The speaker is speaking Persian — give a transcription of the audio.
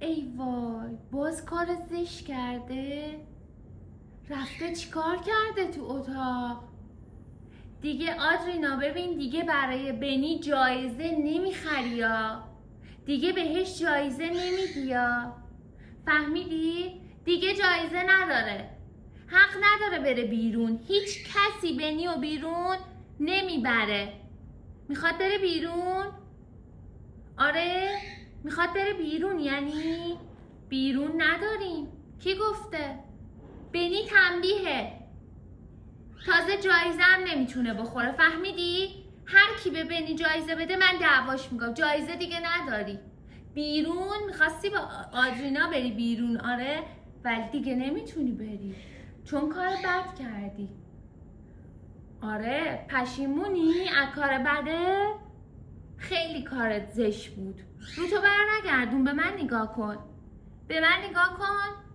ای وای، باز کار زشت کرده؟ رفته چیکار کرده تو اتاق؟ دیگه آدرینا ببین، دیگه برای بنی جایزه نمیخری یا دیگه بهش جایزه نمیدی یا فهمیدی؟ دیگه جایزه نداره، حق نداره بره بیرون. هیچ کسی بنی و بیرون نمیبره. میخواد بره بیرون؟ آره میخواد بره بیرون، یعنی بیرون نداریم. کی گفته؟ بنی تنبیهه، تازه جایزه هم نمیتونه بخوره. فهمیدی؟ هر کی به بنی جایزه بده من دعواش میکنم. جایزه دیگه نداری. بیرون میخواستی با آدرینا بری بیرون، آره، ولی دیگه نمیتونی بری چون کار بد کردی. آره پشیمونی از کار بده؟ خیلی کارت زشت بود. رو تو بر نگردون، به من نگاه کن، به من نگاه کن.